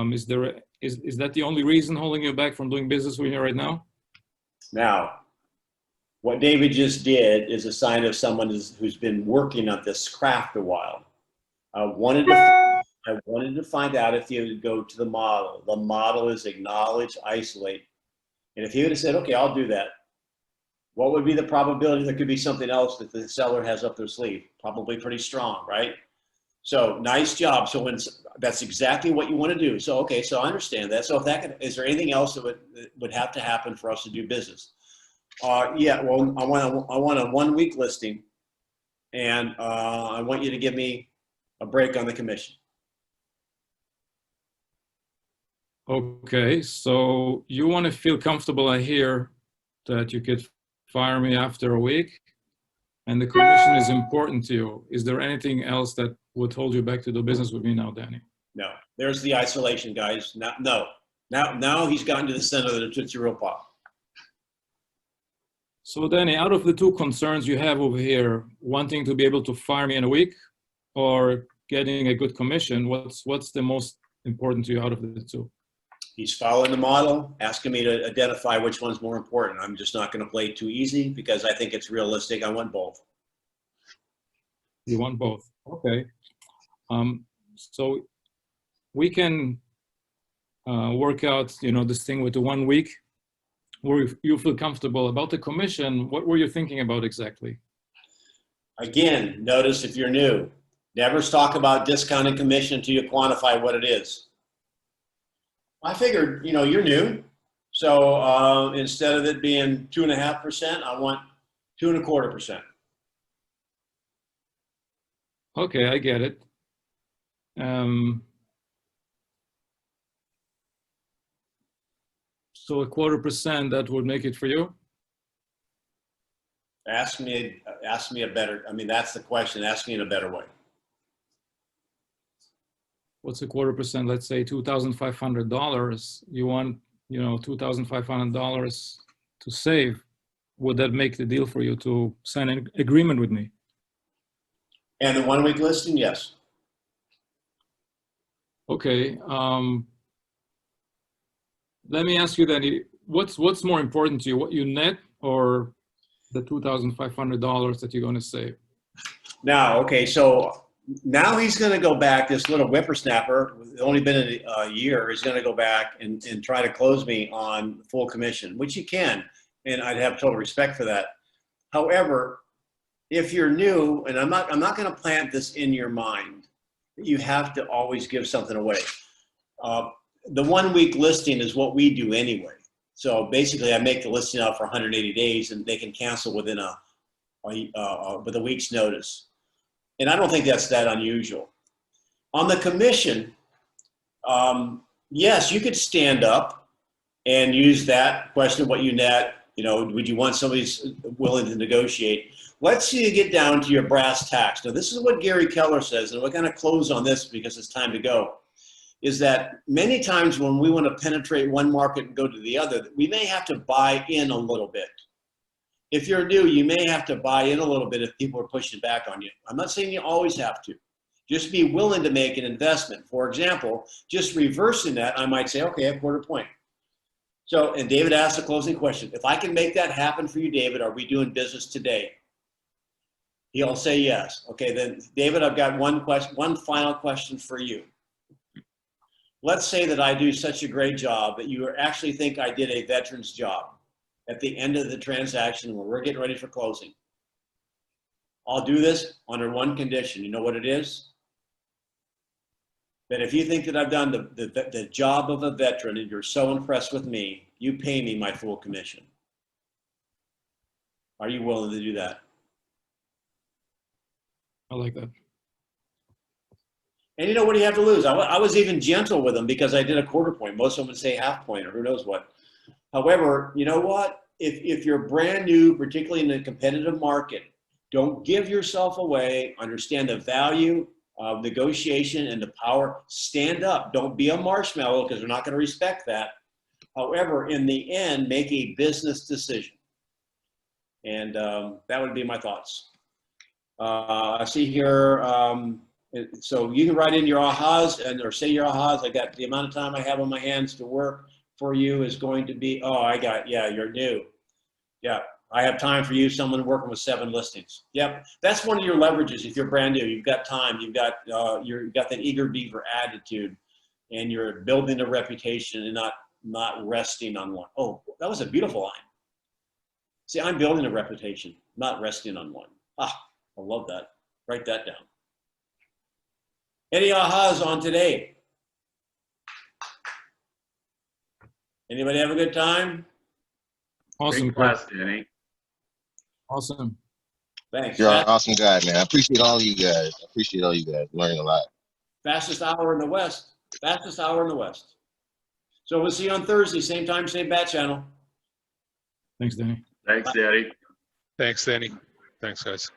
is that the only reason holding you back from doing business with you right now? Now, what David just did is a sign of someone who's been working on this craft a while. I wanted to find out if he would go to the model. The model is acknowledge, isolate. And if he would have said, okay, I'll do that, what would be the probability there could be something else that the seller has up their sleeve? Probably pretty strong, right? So nice job. So when that's exactly what you want to do. So, okay, so I understand that. So if that could, is there anything else that would have to happen for us to do business? Yeah, well, I want a 1 week listing, and I want you to give me a break on the commission. Okay, so you want to feel comfortable, I hear, that you could fire me after a week, and the commission is important to you. Is there anything else that would hold you back to do business with me now, Danny? No, there's the isolation, guys. Now he's gotten to the center of the Tootsie Roll Pop. So Danny, out of the two concerns you have over here, wanting to be able to fire me in a week or getting a good commission, what's the most important to you out of the two? He's following the model, asking me to identify which one's more important. I'm just not going to play it too easy because I think it's realistic. I want both. You want both. Okay. So we can work out, this thing with the 1 week where you feel comfortable. About the commission, what were you thinking about exactly? Again, notice if you're new, never talk about discounted commission until you quantify what it is. I figured, you're new. So instead of it being 2.5%, I want 2.25%. Okay, I get it. So 0.25%, that would make it for you? Ask me a better, that's the question. Ask me in a better way. What's 0.25%? Let's say $2,500. You want, $2,500 to save. Would that make the deal for you to sign an agreement with me? And the 1 week listing, yes. Okay. Let me ask you then, what's more important to you, what you net or the $2,500 that you're going to save? Now, okay, so now he's going to go back, this little whippersnapper, only been in a year, is going to go back and try to close me on full commission, which he can, and I'd have total respect for that. However, if you're new, and I'm not going to plant this in your mind, you have to always give something away. The 1 week listing is what we do anyway. So basically, I make the listing out for 180 days, and they can cancel within with a week's notice. And I don't think that's that unusual. On the commission, yes, you could stand up and use that question, what you net, would you want somebody willing to negotiate? Let's see you get down to your brass tacks. Now, this is what Gary Keller says, and we're going to close on this because it's time to go, is that many times when we want to penetrate one market and go to the other, we may have to buy in a little bit. If you're new, you may have to buy in a little bit if people are pushing back on you. I'm not saying you always have to. Just be willing to make an investment. For example, just reversing that, I might say, okay, a 1/4 point. So, and David asked a closing question. If I can make that happen for you, David, are we doing business today? He'll say yes. Okay, then, David, I've got one final question for you. Let's say that I do such a great job that you actually think I did a veteran's job at the end of the transaction when we're getting ready for closing. I'll do this under one condition. You know what it is? But if you think that I've done the job of a veteran and you're so impressed with me, you pay me my full commission. Are you willing to do that? I like that. And you know, what do you have to lose? I was even gentle with them because I did a quarter point. Most of them would say half point or who knows what. However, you know what? If you're brand new, particularly in a competitive market, don't give yourself away. Understand the value of negotiation and the power. Stand up. Don't be a marshmallow because they're not going to respect that. However, in the end, make a business decision. And that would be my thoughts. I see here, so you can write in your ahas or say your ahas. I got the amount of time I have on my hands to work for you is going to be, yeah, you're new. Yeah, I have time for you, someone working with 7 listings. Yep, that's one of your leverages if you're brand new. You've got time, you've got that eager beaver attitude, and you're building a reputation and not resting on one. Oh, that was a beautiful line. See, I'm building a reputation, not resting on one. I love that. Write that down. Any ahas on today? Anybody have a good time? Awesome. Great class, Denny. Awesome. Thanks. You're an awesome guy, man. I appreciate all you guys. Learning a lot. Fastest hour in the West. Fastest hour in the West. So we'll see you on Thursday, same time, same bat channel. Thanks, Denny. Thanks, Denny. Thanks, Danny. Thanks, guys.